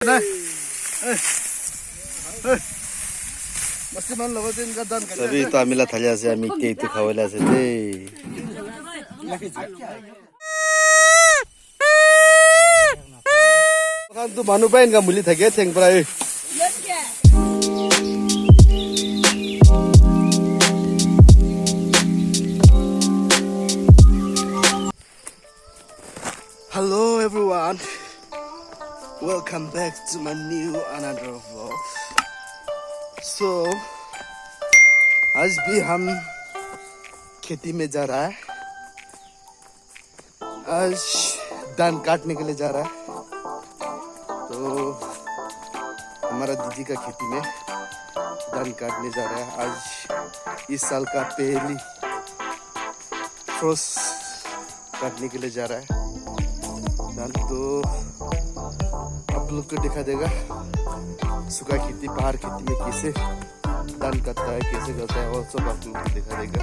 सबै त हामीलाई थाले আছে আমি কেই তো খাওয়াইলে আছে দে kan tu manu pain ka muli thake theng prai Hello everyone, welcome back to my new another vlog. So आज भी हम खेती में जा रहा है. आज धान काटने के लिए जा रहा है. तो हमारा दीदी का खेती में धान काटने जा रहा है. आज इस साल का पहली फ्रोस्ट काटने के लिए जा रहा है धान. तो आप लोग को दिखा देगा सूखा खेती पहाड़ खेती में कैसे धान काटता है, कैसे करता है, और सब आप लोग को दिखा देगा.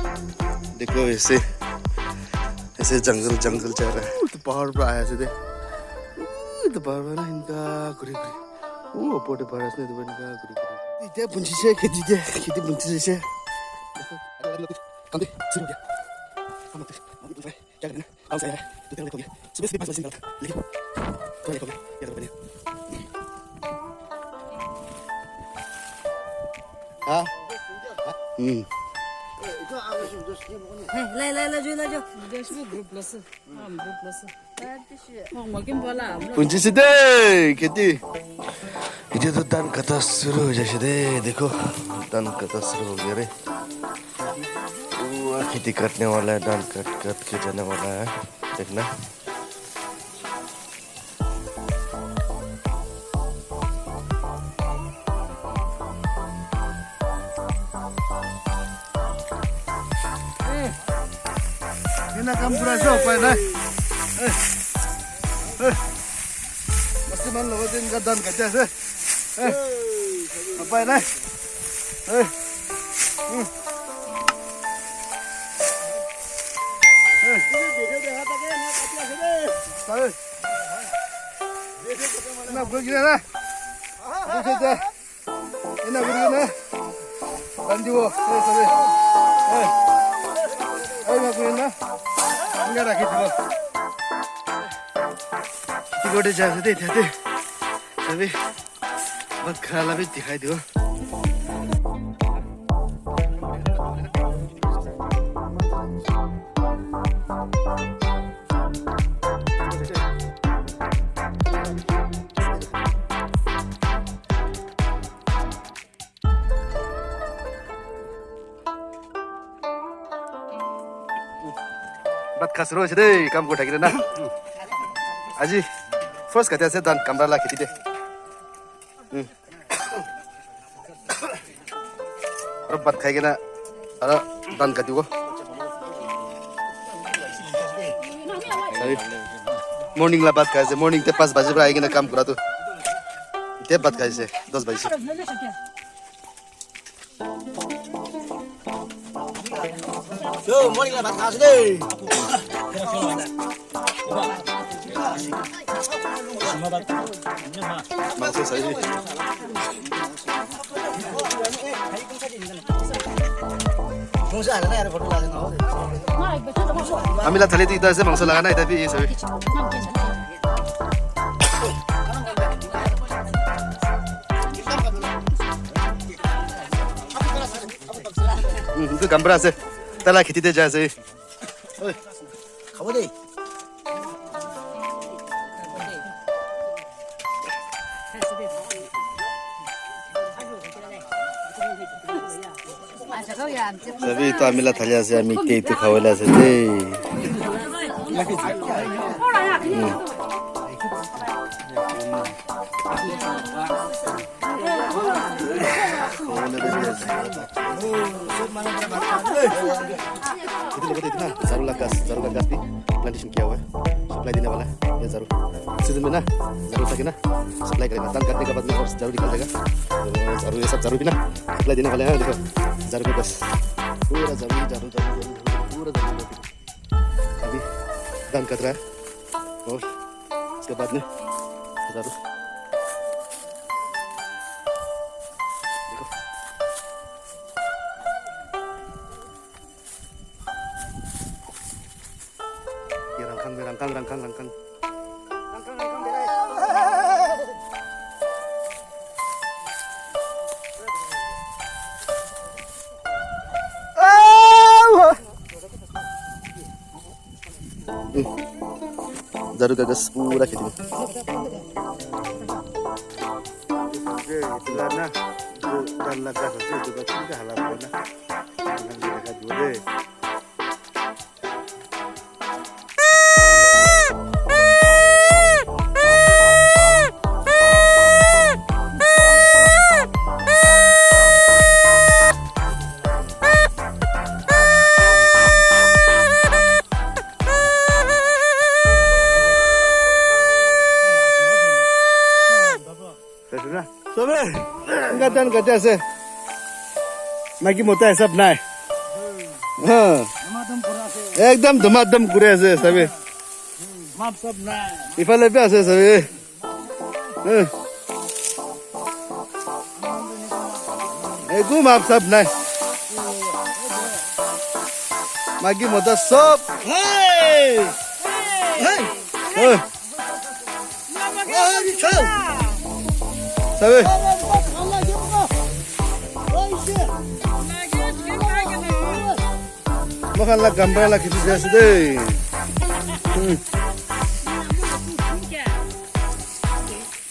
देखो ऐसे ऐसे जंगल जंगल चल रहा है. तो पहाड़ पर आया से तो पहाड़ पर ना इनका गुरी गुरी वो पोटे पहाड़ से तो इनका गुरी गुरी इधर पुंची से खेती पुंची से काम दे शुरू किया. हम लोग क्या करना आओ से तो तेरे को सुबह से 5 बजे निकलता लेकिन तो ये तो बने हाँ पुंची से दे खेती इधर तो धान कटा शुरू हो जाए दे. देखो धान कटा शुरू हो गया रे. वो खेती काटने वाला है, धान काट काट के जाने वाला है. देखना Ina kampura so pai na masti man lo din ka dan ka ja se pai na ina bugi na ina bugi na bandiwo sabe ina bugi na enggak ada gitu loh. Kita udah jalan deh, tapi bakal lebih dikai dulu. बात खास रोज दे काम को ठाकिरे ना आजी first कहते हैं धान कमरा ला खेती दे और बात खाएगे ना अरे धान काटी को मॉर्निंग ला बात खाए मॉर्निंग ते 5 बजे पर आएगी ना काम करा तो ते बात खाए से 10 बजे से Yo, morning lah batas deh. Masuk saja. Mangsa ada na foto lagi na. Kami lah thali tu itu aja mangsa lagana itu tapi ये सब. itu gambar aja. Tala खेती दे जाए से. ओए, खाओ दे. सभी तो आमिला थालिया से आमी केई तो खावला से दे. itu लोगों देखना जारू का गैस भी प्लांटेशन किया हुआ है. सप्लाई देने वाला है ये जारू. सीजन में ना जारू था कि ना सप्लाई करेगा. धान काटने के बाद में और जारू निकल जाएगा. तो जारू ये सब जारू भी ना सप्लाई देने वाले हैं. देखो जारू के बस पूरा जारू पूरा जारू अभी धान कट रहा है और उसके बाद में जारू rangkang. Zaru gagas pura खेती में itulah na dan laga saja juga tidak halal na dengan mereka dulu Enggak dan se magi mota सब ना हाँ एकदम धमाधम कुरे से सभी माप सब ना इफाले पे से सभी एक माप सब ना magi mota सब सभी makan lah gambar lah kita biasa deh.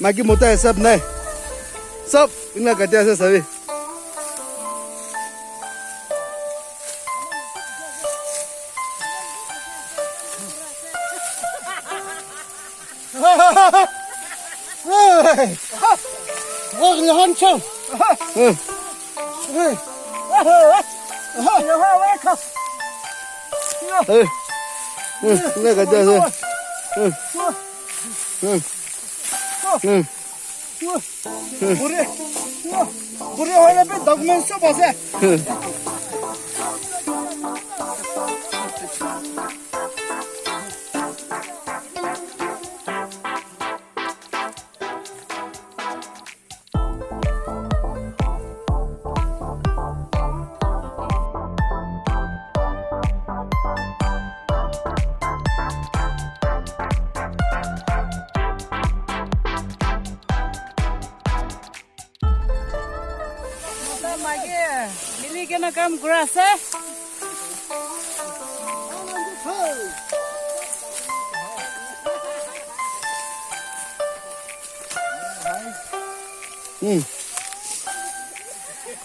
Magi mota है सब नहीं सब इतना कटे से सभी 이तना कटे से पूरे होने पे डॉक्यूमेंट सब है Ini kena kam grass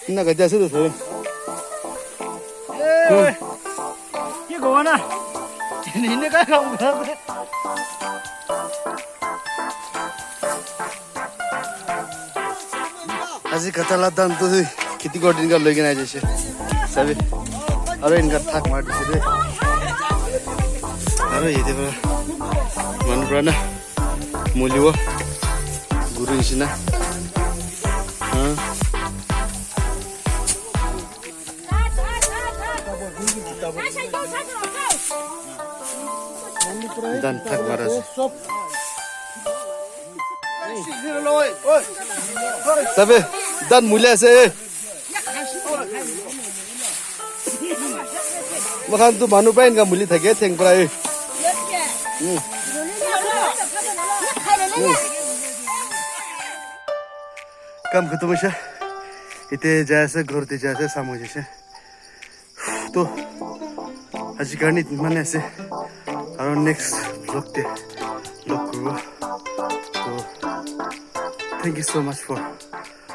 इतना कटे से तो सभी ये कौन है ini kan kam grass आज कथा लाता तो खेती कर दिन का लेकिन आज जैसे सभी अरे इनका थाक मार दीजिए अरे ये देखो मन प्राणा मूल्य गुरु इंसिना हाँ dan tak maras tapi dan mulai se makan tu manu pain ka muli thake theng prai काम खत्म है इथे जायचं घर ते जायचं सामोजेचे तो आज गाणी माने असे और नेक्स्ट ब्लॉग ते ब्लॉग करूँ तो thank you so much for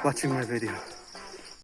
watching my video.